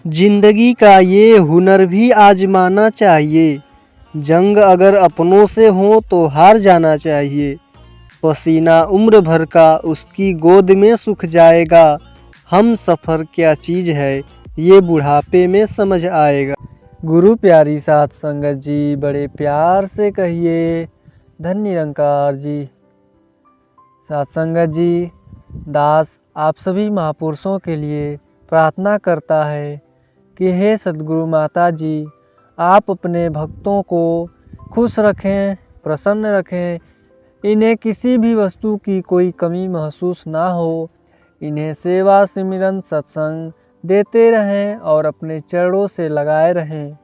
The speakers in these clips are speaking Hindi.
जिंदगी का ये हुनर भी आजमाना चाहिए। जंग अगर अपनों से हो तो हार जाना चाहिए। पसीना उम्र भर का उसकी गोद में सूख जाएगा। हम सफ़र क्या चीज़ है ये बुढ़ापे में समझ आएगा। गुरु प्यारी साध संगत जी, बड़े प्यार से कहिए धन निरंकार जी। साध संगत जी, दास आप सभी महापुरुषों के लिए प्रार्थना करता है कि हे सद्गुरु माता जी, आप अपने भक्तों को खुश रखें, प्रसन्न रखें, इन्हें किसी भी वस्तु की कोई कमी महसूस ना हो। इन्हें सेवा सिमरन सत्संग देते रहें और अपने चरणों से लगाए रहें।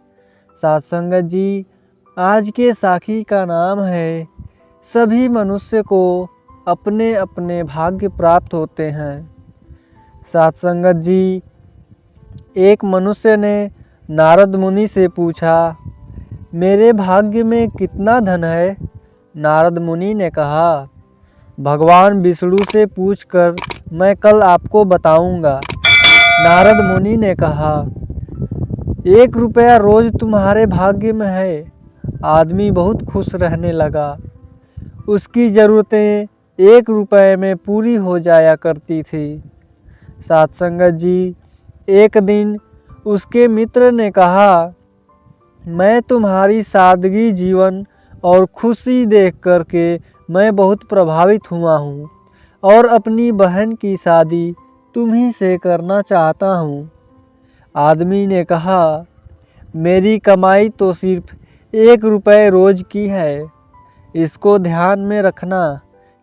साध संगत जी, आज के साखी का नाम है सभी मनुष्य को अपने अपने भाग्य प्राप्त होते हैं। साध संगत जी, एक मनुष्य ने नारद मुनि से पूछा, मेरे भाग्य में कितना धन है? नारद मुनि ने कहा, भगवान विष्णु से पूछकर मैं कल आपको बताऊंगा। नारद मुनि ने कहा, 1 रुपया रोज तुम्हारे भाग्य में है। आदमी बहुत खुश रहने लगा। उसकी ज़रूरतें 1 रुपये में पूरी हो जाया करती थी। साध संगत जी, एक दिन उसके मित्र ने कहा, मैं तुम्हारी सादगी जीवन और खुशी देख कर के मैं बहुत प्रभावित हुआ हूँ और अपनी बहन की शादी तुम्ही से करना चाहता हूँ। आदमी ने कहा, मेरी कमाई तो सिर्फ 1 रुपये रोज की है। इसको ध्यान में रखना,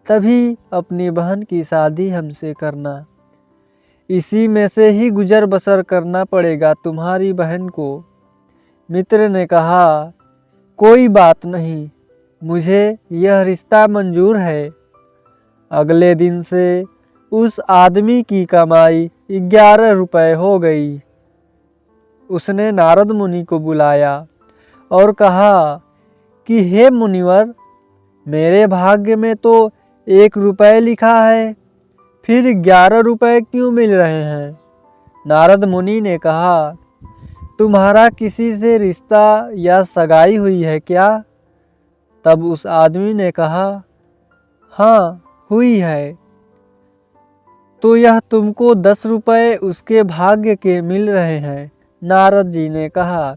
तभी अपनी बहन की शादी हमसे करना। इसी में से ही गुजर बसर करना पड़ेगा तुम्हारी बहन को। मित्र ने कहा, कोई बात नहीं, मुझे यह रिश्ता मंजूर है। अगले दिन से उस आदमी की कमाई 11 रुपये हो गई। उसने नारद मुनि को बुलाया और कहा कि हे मुनिवर, मेरे भाग्य में तो 1 रुपये लिखा है, फिर 11 रुपये क्यों मिल रहे हैं? नारद मुनि ने कहा, तुम्हारा किसी से रिश्ता या सगाई हुई है क्या? तब उस आदमी ने कहा, हाँ हुई है। तो यह तुमको 10 रुपये उसके भाग्य के मिल रहे हैं। नारद जी ने कहा,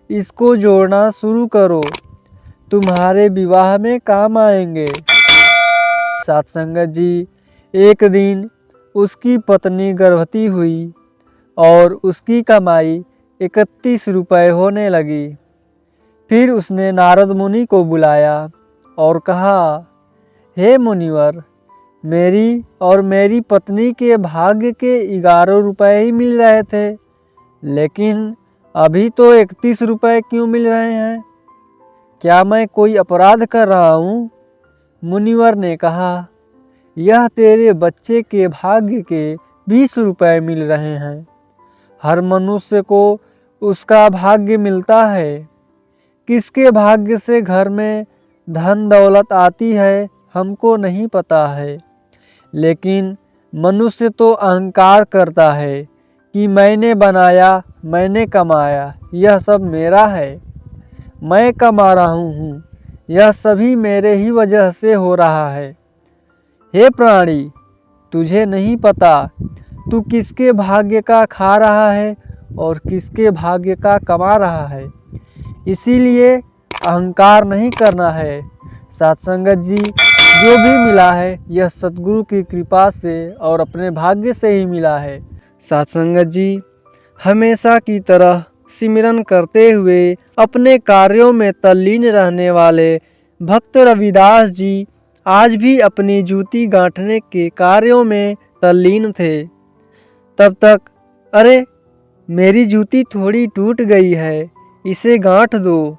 इसको जोड़ना शुरू करो, तुम्हारे विवाह में काम आएंगे। साध संगत जी, एक दिन उसकी पत्नी गर्भवती हुई और उसकी कमाई 31 रुपये होने लगी। फिर उसने नारद मुनि को बुलाया और कहा, हे मुनिवर, मेरी और मेरी पत्नी के भाग्य के 11 रुपये ही मिल रहे थे, लेकिन अभी तो 31 रुपये क्यों मिल रहे हैं? क्या मैं कोई अपराध कर रहा हूँ? मुनिवर ने कहा, यह तेरे बच्चे के भाग्य के 20 रुपये मिल रहे हैं। हर मनुष्य को उसका भाग्य मिलता है। किसके भाग्य से घर में धन दौलत आती है हमको नहीं पता है, लेकिन मनुष्य तो अहंकार करता है कि मैंने बनाया, मैंने कमाया, यह सब मेरा है, मैं कमा रहा हूँ, यह सभी मेरे ही वजह से हो रहा है। हे प्राणी, तुझे नहीं पता तू किसके भाग्य का खा रहा है और किसके भाग्य का कमा रहा है। इसीलिए अहंकार नहीं करना है। साध संगत जी, जो भी मिला है यह सतगुरु की कृपा से और अपने भाग्य से ही मिला है। साध संगत जी, हमेशा की तरह सिमरन करते हुए अपने कार्यों में तल्लीन रहने वाले भक्त रविदास जी आज भी अपनी जूती गांठने के कार्यों में तल्लीन थे। तब तक, अरे मेरी जूती थोड़ी टूट गई है, इसे गांठ दो।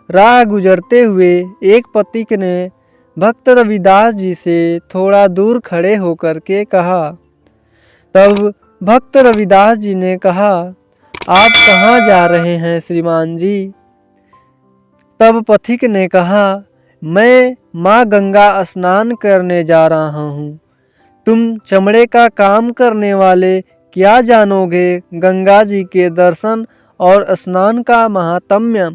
राह गुजरते हुए एक पथिक ने भक्त रविदास जी से थोड़ा दूर खड़े होकर के कहा। तब भक्त रविदास जी ने कहा, आप कहाँ जा रहे हैं श्रीमान जी? तब पथिक ने कहा, मैं माँ गंगा स्नान करने जा रहा हूँ। तुम चमड़े का काम करने वाले क्या जानोगे गंगा जी के दर्शन और स्नान का महात्म्य।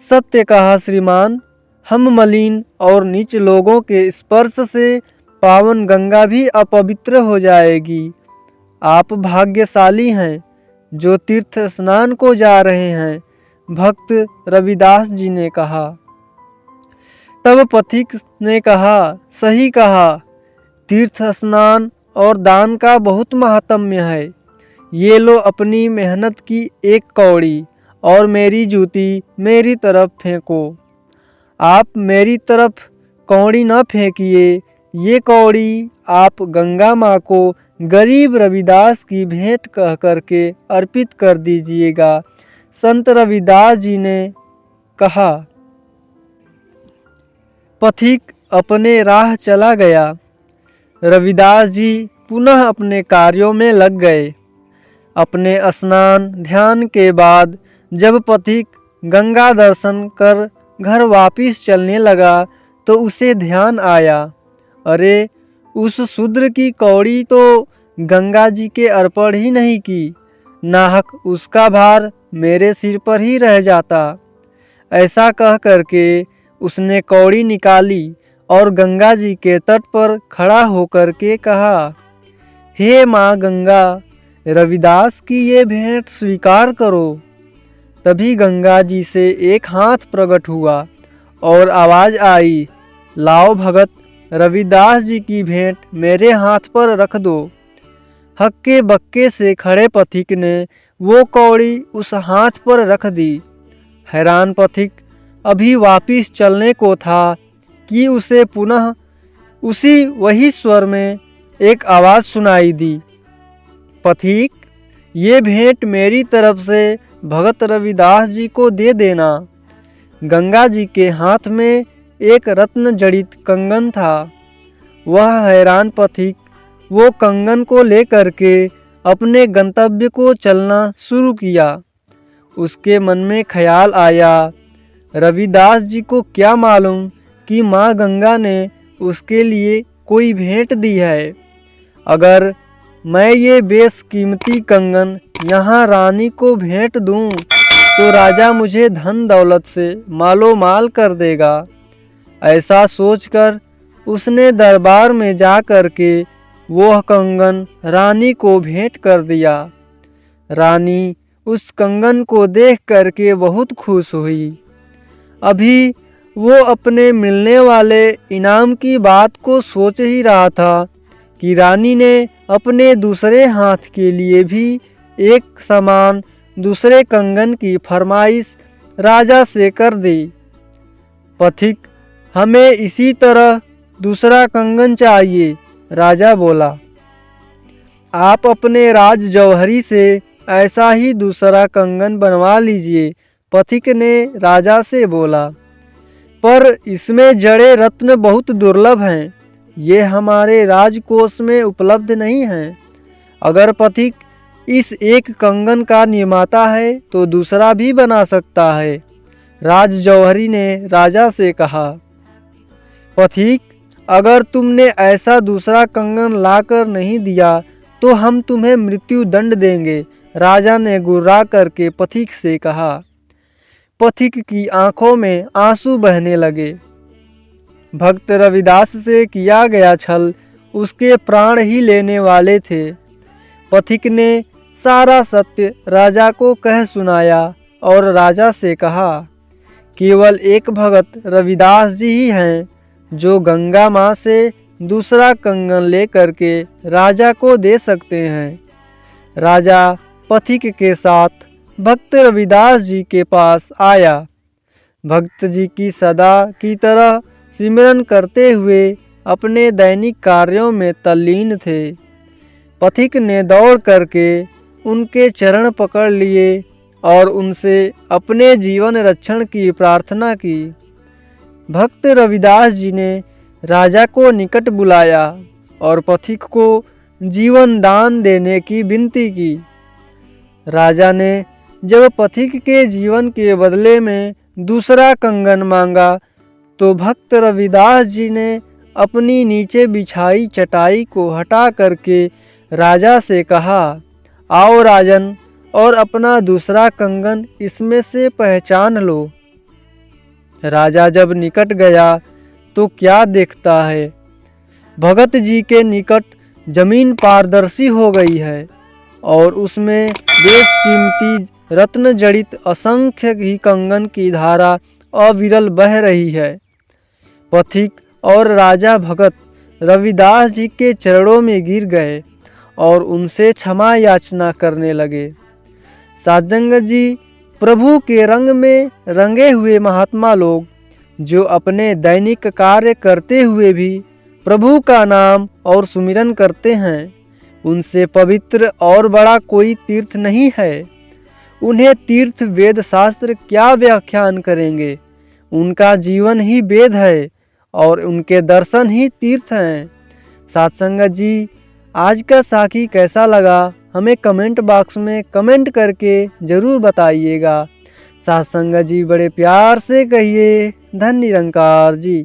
सत्य कहा श्रीमान, हम मलिन और नीच लोगों के स्पर्श से पावन गंगा भी अपवित्र हो जाएगी। आप भाग्यशाली हैं जो तीर्थ स्नान को जा रहे हैं, भक्त रविदास जी ने कहा। तब पथिक ने कहा, सही कहा, तीर्थ स्नान और दान का बहुत महात्म्य है। ये लो अपनी मेहनत की एक कौड़ी और मेरी जूती मेरी तरफ फेंको। आप मेरी तरफ कौड़ी न फेंकिए, ये कौड़ी आप गंगा माँ को गरीब रविदास की भेंट कह करके अर्पित कर दीजिएगा। संत रविदास जी ने कहा। पथिक अपने राह चला गया। रविदास जी पुनः अपने कार्यों में लग गए। अपने स्नान ध्यान के बाद जब पथिक गंगा दर्शन कर घर वापिस चलने लगा तो उसे ध्यान आया, अरे उस शूद्र की कौड़ी तो गंगा जी के अर्पण ही नहीं की, नाहक उसका भार मेरे सिर पर ही रह जाता। ऐसा कह करके उसने कौड़ी निकाली और गंगा जी के तट पर खड़ा होकर के कहा, हे माँ गंगा, रविदास की ये भेंट स्वीकार करो। तभी गंगा जी से एक हाथ प्रकट हुआ और आवाज़ आई, लाओ भगत, रविदास जी की भेंट मेरे हाथ पर रख दो। हक्के बक्के से खड़े पथिक ने वो कौड़ी उस हाथ पर रख दी। हैरान पथिक अभी वापिस चलने को था कि उसे पुनः उसी वही स्वर में एक आवाज़ सुनाई दी, पथिक, ये भेंट मेरी तरफ से भगत रविदास जी को दे देना। गंगा जी के हाथ में एक रत्न जड़ित कंगन था। वह हैरान पथिक वो कंगन को लेकर के अपने गंतव्य को चलना शुरू किया। उसके मन में ख्याल आया, रविदास जी को क्या मालूम कि माँ गंगा ने उसके लिए कोई भेंट दी है। अगर मैं ये बेशकीमती कंगन यहाँ रानी को भेंट दूँ तो राजा मुझे धन दौलत से मालो माल कर देगा। ऐसा सोचकर उसने दरबार में जा कर के वह कंगन रानी को भेंट कर दिया। रानी उस कंगन को देख करके बहुत खुश हुई। अभी वो अपने मिलने वाले इनाम की बात को सोच ही रहा था कि रानी ने अपने दूसरे हाथ के लिए भी एक समान दूसरे कंगन की फरमाइश राजा से कर दी। पथिक, हमें इसी तरह दूसरा कंगन चाहिए, राजा बोला। आप अपने राज जौहरी से ऐसा ही दूसरा कंगन बनवा लीजिए, पथिक ने राजा से बोला। पर इसमें जड़े रत्न बहुत दुर्लभ हैं, ये हमारे राजकोष में उपलब्ध नहीं हैं। अगर पथिक इस एक कंगन का निर्माता है तो दूसरा भी बना सकता है, राज जौहरी ने राजा से कहा। पथिक, अगर तुमने ऐसा दूसरा कंगन लाकर नहीं दिया तो हम तुम्हें मृत्यु दंड देंगे, राजा ने गुर्रा करके पथिक से कहा। पथिक की आंखों में आंसू बहने लगे। भक्त रविदास से किया गया छल उसके प्राण ही लेने वाले थे। पथिक ने सारा सत्य राजा को कह सुनाया और राजा से कहा, केवल एक भगत रविदास जी ही हैं जो गंगा माँ से दूसरा कंगन लेकर के राजा को दे सकते हैं। राजा पथिक के साथ भक्त रविदास जी के पास आया। भक्त जी की सदा की तरह सिमरन करते हुए अपने दैनिक कार्यों में तल्लीन थे। पथिक ने दौड़ करके उनके चरण पकड़ लिए और उनसे अपने जीवन रक्षण की प्रार्थना की। भक्त रविदास जी ने राजा को निकट बुलाया और पथिक को जीवन दान देने की विनती की। राजा ने जब पथिक के जीवन के बदले में दूसरा कंगन मांगा तो भक्त रविदास जी ने अपनी नीचे बिछाई चटाई को हटा करके राजा से कहा, आओ राजन, और अपना दूसरा कंगन इसमें से पहचान लो। राजा जब निकट गया तो क्या देखता है, भगत जी के निकट जमीन पारदर्शी हो गई है और उसमें बेशकीमती रत्न जड़ित असंख्य ही कंगन की धारा अविरल बह रही है। पथिक और राजा भगत रविदास जी के चरणों में गिर गए और उनसे क्षमा याचना करने लगे। साधुसंगत जी प्रभु के रंग में रंगे हुए महात्मा लोग, जो अपने दैनिक कार्य करते हुए भी प्रभु का नाम और सुमिरन करते हैं, उनसे पवित्र और बड़ा कोई तीर्थ नहीं है। उन्हें तीर्थ वेद शास्त्र क्या व्याख्यान करेंगे, उनका जीवन ही वेद है और उनके दर्शन ही तीर्थ हैं। साधुसंगत जी, आज का साखी कैसा लगा हमें कमेंट बॉक्स में कमेंट करके ज़रूर बताइएगा। साधुसंगत जी बड़े प्यार से कहिए, धन्य निरंकार जी।